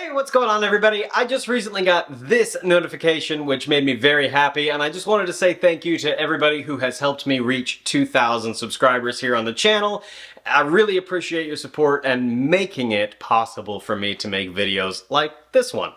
Hey, what's going on everybody? I just recently got this notification which made me very happy, and I just wanted to say thank you to everybody who has helped me reach 2,000 subscribers here on the channel. I really appreciate your support and making it possible for me to make videos like this one.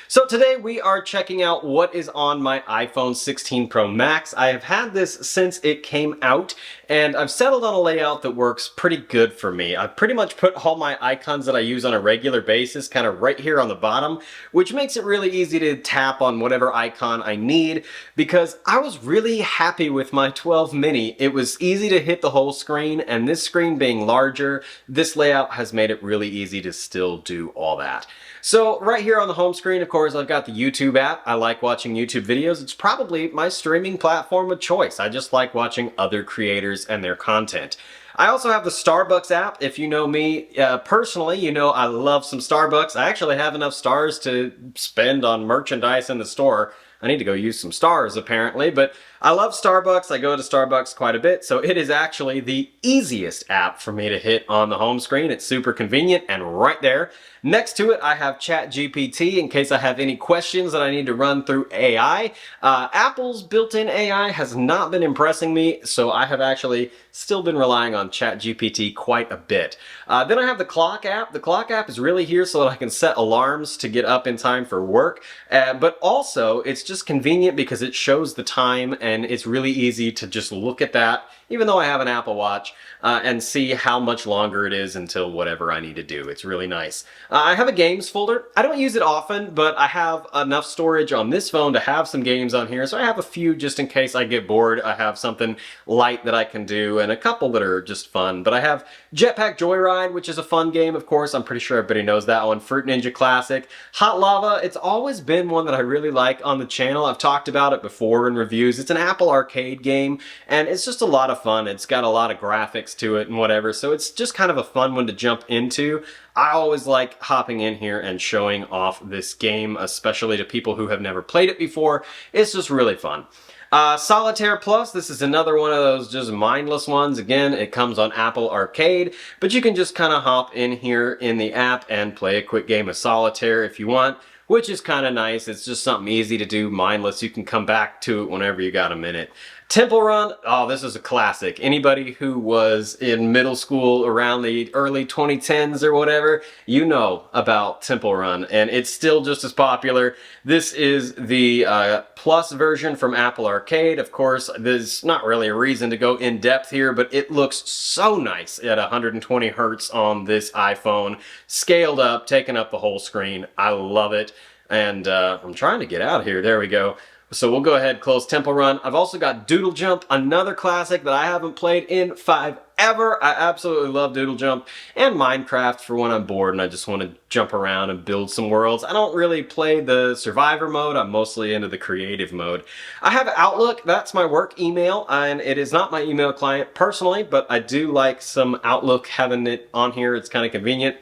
So today we are checking out what is on my iPhone 16 Pro Max. I have had this since it came out, and I've settled on a layout that works pretty good for me. I've pretty much put all my icons that I use on a regular basis kind of right here on the bottom, which makes it really easy to tap on whatever icon I need, because I was really happy with my 12 mini. It was easy to hit the whole screen, and this screen being larger, this layout has made it really easy to still do all that. So right here on the home screen, of course, I've got the YouTube app. I like watching YouTube videos. It's probably my streaming platform of choice. I just like watching other creators and their content. I also have the Starbucks app. If you know me personally, you know I love some Starbucks. I actually have enough stars to spend on merchandise in the store. I need to go use some stars apparently, but I love Starbucks. I go to Starbucks quite a bit, so it is actually the easiest app for me to hit on the home screen. It's super convenient and right there. Next to it, I have ChatGPT in case I have any questions that I need to run through AI. Apple's built-in AI has not been impressing me, so I have actually still been relying on ChatGPT quite a bit. Then I have the clock app. The clock app is really here so that I can set alarms to get up in time for work, but also it's just convenient because it shows the time and it's really easy to just look at that, even though I have an Apple Watch, and see how much longer it is until whatever I need to do. It's really nice. I have a games folder. I don't use it often, but I have enough storage on this phone to have some games on here, so I have a few just in case I get bored. I have something light that I can do and a couple that are just fun. But I have Jetpack Joyride, which is a fun game, of course. I'm pretty sure everybody knows that one. Fruit Ninja Classic. Hot Lava, it's always been one that I really like on the channel. I've talked about it before in reviews. It's an Apple Arcade game, and it's just a lot of fun. It's got a lot of graphics to it and whatever, so it's just kind of a fun one to jump into. I always like hopping in here and showing off this game, especially to people who have never played it before. It's just really fun. Solitaire Plus, this is another one of those just mindless ones. Again, it comes on Apple Arcade, but you can just kind of hop in here in the app and play a quick game of solitaire if you want, which is kind of nice. It's just something easy to do, mindless. You can come back to it whenever you got a minute. Temple Run, oh, this is a classic. Anybody who was in middle school around the early 2010s or whatever, you know about Temple Run, and it's still just as popular. This is the Plus version from Apple Arcade. Of course, there's not really a reason to go in depth here, but it looks so nice at 120 hertz on this iPhone. Scaled up, taking up the whole screen. I love it. And I'm trying to get out of here. There we go. So we'll go ahead and close Temple Run. I've also got Doodle Jump, another classic that I haven't played in forever. I absolutely love Doodle Jump, and Minecraft for when I'm bored and I just want to jump around and build some worlds. I don't really play the survivor mode. I'm mostly into the creative mode. I have Outlook. That's my work email, and it is not my email client personally, but I do like some Outlook having it on here. It's kind of convenient.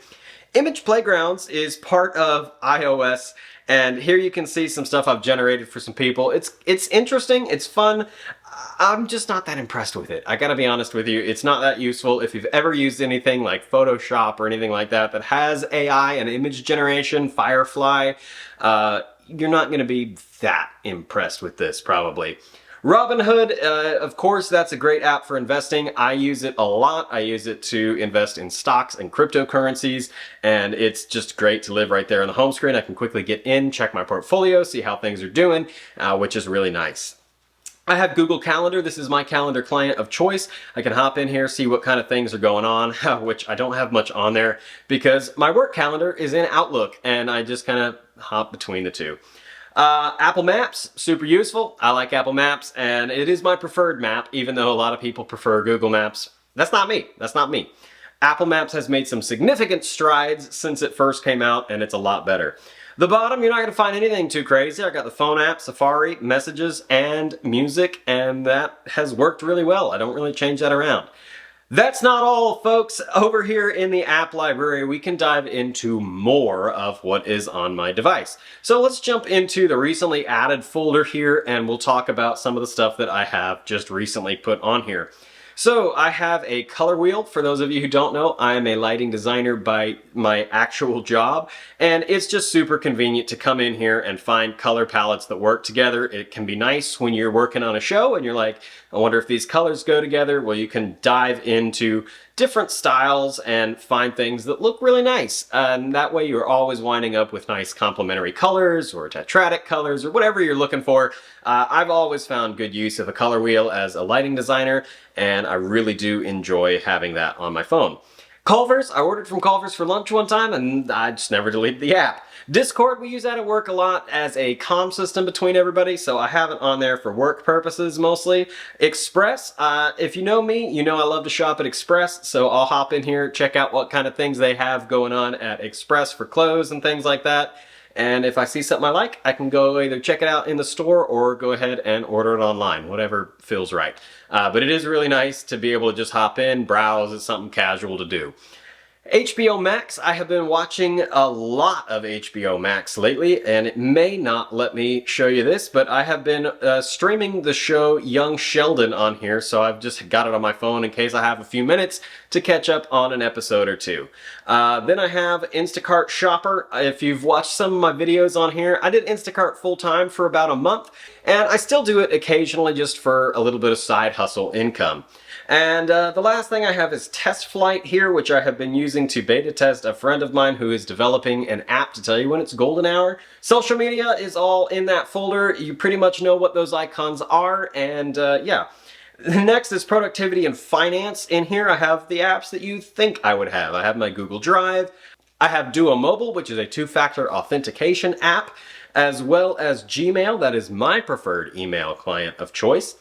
Image Playgrounds is part of iOS, and here you can see some stuff I've generated for some people. It's interesting, it's fun. I'm just not that impressed with it. I gotta be honest with you, it's not that useful. If you've ever used anything like Photoshop or anything like that that has AI and image generation, Firefly, you're not gonna be that impressed with this probably. Robinhood, of course, that's a great app for investing. I use it a lot. I use it to invest in stocks and cryptocurrencies, and it's just great to live right there on the home screen. I can quickly get in, check my portfolio, see how things are doing, which is really nice. I have Google Calendar. This is my calendar client of choice. I can hop in here, see what kind of things are going on, which I don't have much on there because my work calendar is in Outlook, and I just kind of hop between the two. Apple Maps, super useful. I like Apple Maps, and it is my preferred map, even though a lot of people prefer Google Maps. That's not me. That's not me. Apple Maps has made some significant strides since it first came out, and it's a lot better. The bottom, you're not going to find anything too crazy. I got the phone app, Safari, Messages, and Music, and that has worked really well. I don't really change that around. That's not all, folks. Over here in the app library, we can dive into more of what is on my device. So let's jump into the recently added folder here, and we'll talk about some of the stuff that I have just recently put on here. So I have a color wheel. For those of you who don't know, I am a lighting designer by my actual job, and it's just super convenient to come in here and find color palettes that work together. It can be nice when you're working on a show and you're like, I wonder if these colors go together. Well, you can dive into different styles and find things that look really nice. And that way you're always winding up with nice complementary colors or tetradic colors or whatever you're looking for. I've always found good use of a color wheel as a lighting designer, and I really do enjoy having that on my phone. Culver's, I ordered from Culver's for lunch one time and I just never deleted the app. Discord, we use that at work a lot as a comm system between everybody, so I have it on there for work purposes mostly. Express, if you know me, you know I love to shop at Express, so I'll hop in here, check out what kind of things they have going on at Express for clothes and things like that. And if I see something I like, I can go either check it out in the store or go ahead and order it online, whatever feels right. But it is really nice to be able to just hop in, browse, it's something casual to do. HBO Max, I have been watching a lot of HBO Max lately, and it may not let me show you this, but I have been streaming the show Young Sheldon on here, so I've just got it on my phone in case I have a few minutes to catch up on an episode or two. Then I have Instacart Shopper. If you've watched some of my videos on here, I did Instacart full-time for about a month, and I still do it occasionally just for a little bit of side hustle income. And the last thing I have is Test Flight here, which I have been using to beta test a friend of mine who is developing an app to tell you when it's golden hour. Social media is all in that folder. You pretty much know what those icons are, and yeah. Next is Productivity and Finance. In here I have the apps that you think I would have. I have my Google Drive. I have Duo Mobile, which is a two-factor authentication app, as well as Gmail. That is my preferred email client of choice.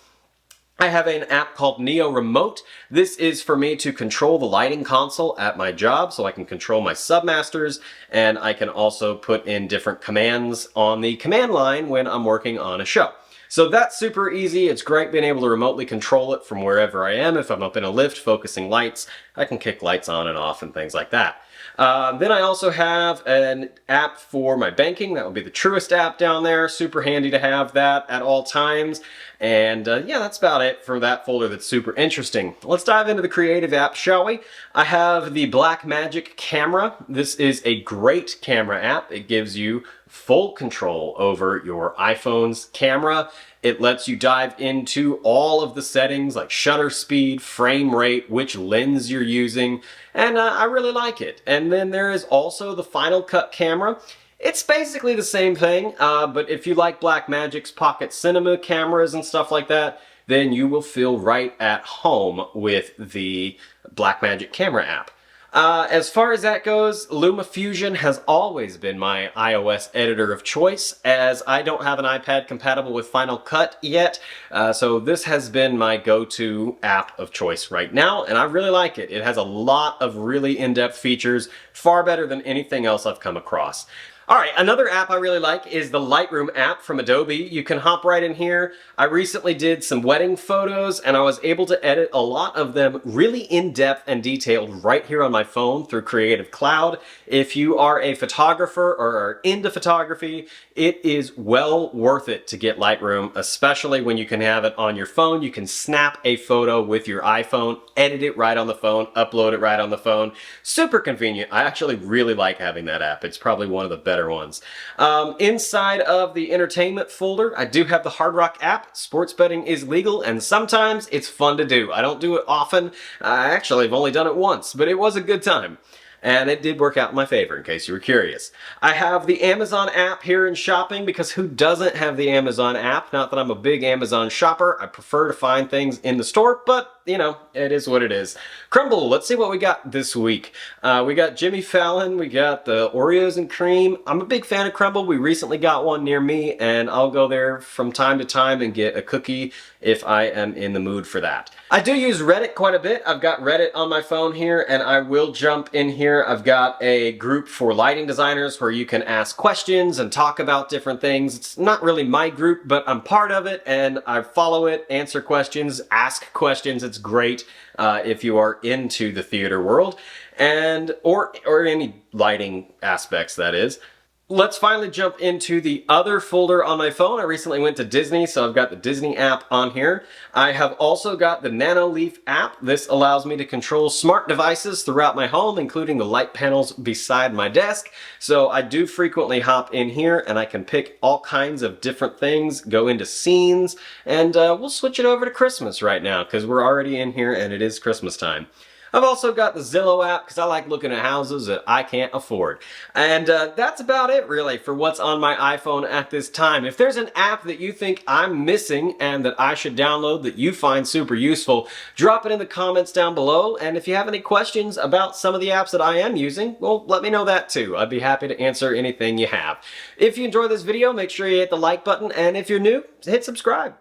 I have an app called Neo Remote. This is for me to control the lighting console at my job, so I can control my submasters, and I can also put in different commands on the command line when I'm working on a show. So that's super easy. It's great being able to remotely control it from wherever I am. If I'm up in a lift focusing lights, I can kick lights on and off and things like that. Then I also have an app for my banking. That would be the Truist app down there. Super handy to have that at all times. And yeah, that's about it for that folder that's super interesting. Let's dive into the creative app, shall we? I have the Blackmagic camera. This is a great camera app. It gives you full control over your iPhone's camera. It lets you dive into all of the settings like shutter speed, frame rate, which lens you're using, and I really like it. And then there is also the Final Cut camera. It's basically the same thing, but if you like Blackmagic's Pocket Cinema cameras and stuff like that, then you will feel right at home with the Blackmagic camera app. As far as that goes, LumaFusion has always been my iOS editor of choice, as I don't have an iPad compatible with Final Cut yet, so this has been my go-to app of choice right now, and I really like it. It has a lot of really in-depth features, far better than anything else I've come across. Alright, another app I really like is the Lightroom app from Adobe. You can hop right in here. I recently did some wedding photos and I was able to edit a lot of them really in-depth and detailed right here on my phone through Creative Cloud. If you are a photographer or are into photography, it is well worth it to get Lightroom, especially when you can have it on your phone. You can snap a photo with your iPhone, edit it right on the phone, upload it right on the phone. Super convenient. I actually really like having that app. It's probably one of the better ones. Inside of the entertainment folder, I do have the Hard Rock app. Sports betting is legal and sometimes it's fun to do. I don't do it often. I actually have only done it once, but it was a good time. And it did work out in my favor, in case you were curious. I have the Amazon app here in shopping, because who doesn't have the Amazon app? Not that I'm a big Amazon shopper. I prefer to find things in the store, but, you know, it is what it is. Crumble, let's see what we got this week. We got Jimmy Fallon, we got the Oreos and cream. I'm a big fan of Crumble. We recently got one near me, and I'll go there from time to time and get a cookie if I am in the mood for that. I do use Reddit quite a bit. I've got Reddit on my phone here, and I will jump in here. I've got a group for lighting designers where you can ask questions and talk about different things. It's not really my group, but I'm part of it, and I follow it, answer questions, ask questions. It's great if you are into the theater world, and or any lighting aspects, that is. Let's finally jump into the other folder on my phone. I recently went to Disney, so I've got the Disney app on here. I have also got the Nano Leaf app. This allows me to control smart devices throughout my home, including the light panels beside my desk. So I do frequently hop in here and I can pick all kinds of different things, go into scenes, and we'll switch it over to Christmas right now because we're already in here and it is Christmas time. I've also got the Zillow app because I like looking at houses that I can't afford. And that's about it really for what's on my iPhone at this time. If there's an app that you think I'm missing and that I should download that you find super useful, drop it in the comments down below. And if you have any questions about some of the apps that I am using, well, let me know that too. I'd be happy to answer anything you have. If you enjoyed this video, make sure you hit the like button. And if you're new, hit subscribe.